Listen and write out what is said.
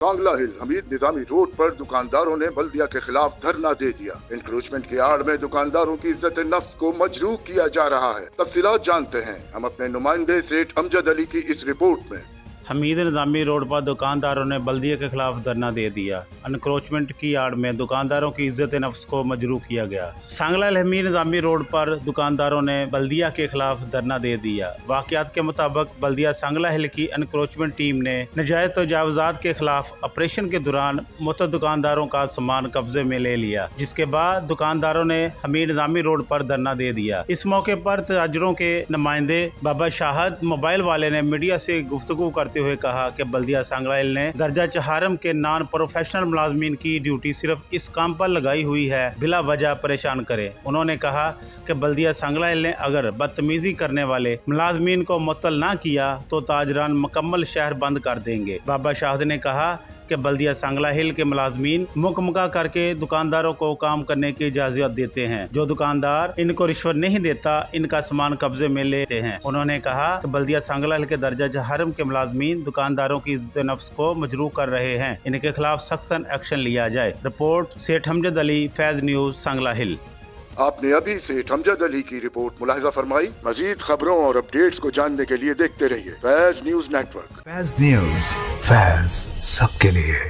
सांगला हिल Hamid Nizami road पर दुकानदारों ने बल्दिया के खिलाफ धरना दे दिया। इंक्रोचमेंट की आड़ में दुकानदारों की इज्जत नफ्स को मजरूह किया जा रहा है। तफसीलात जानते हैं हम अपने नुमाइंदे सेठ अमजद अली की इस रिपोर्ट में। हमीद निजामी रोड पर दुकानदारों ने बल्दिया के खिलाफ धरना दे दिया। अनक्रोचमेंट की आड़ में दुकानदारों की इज्जत नफ्स को मजरूह किया गया। सांगला हमीद निजामी रोड पर दुकानदारों ने बल्दिया के खिलाफ धरना दे दिया। वाकयात के मुताबिक बल्दिया सांगला हिल की अनक्रोचमेंट टीम ने नजायज तजावुजात के खिलाफ ऑपरेशन के दौरान मुतअद्दिद दुकानदारों का सामान कब्जे में ले लिया, जिसके बाद दुकानदारों ने हमीद निजामी रोड पर धरना दे दिया। इस मौके पर ताजरों के नुमाइंदे बाबा शाहद मोबाइल वाले ने मीडिया से गुफ्तगू करते हुए कहा कि बल्दिया सांगला हिल ने दर्जा चहारम के नॉन प्रोफेशनल मुलाजमीन की ड्यूटी सिर्फ इस काम पर लगाई हुई है, बिला वजह परेशान करे। उन्होंने कहा कि बल्दिया सांगला हिल ने अगर बदतमीजी करने वाले मुलाजमीन को मुअत्तल ना किया तो ताजरान मुकम्मल शहर बंद कर देंगे। बाबा शाहद ने कहा कि बल्दिया सांगला हिल के मुलाजमीन मुकमका करके दुकानदारों को काम करने की इजाजत देते हैं। जो दुकानदार इनको रिश्वत नहीं देता, इनका सामान कब्जे में लेते हैं। उन्होंने कहा कि बल्दिया सांगला हिल के दर्जा चहारम के मुलाजमीन दुकानदारों की इज्जत नफ्स को मजरूह कर रहे हैं। इनके खिलाफ सख्त एक्शन लिया जाए। रिपोर्ट सेठ अमजद अली, फैज न्यूज, सांगला हिल। आपने अभी सेठ अमजद अली की रिपोर्ट मुलाहिजा फरमाई। मजीद खबरों और अपडेट्स को जानने के लिए देखते रहिए Faiz news network. Faiz news, Faiz सबके लिए।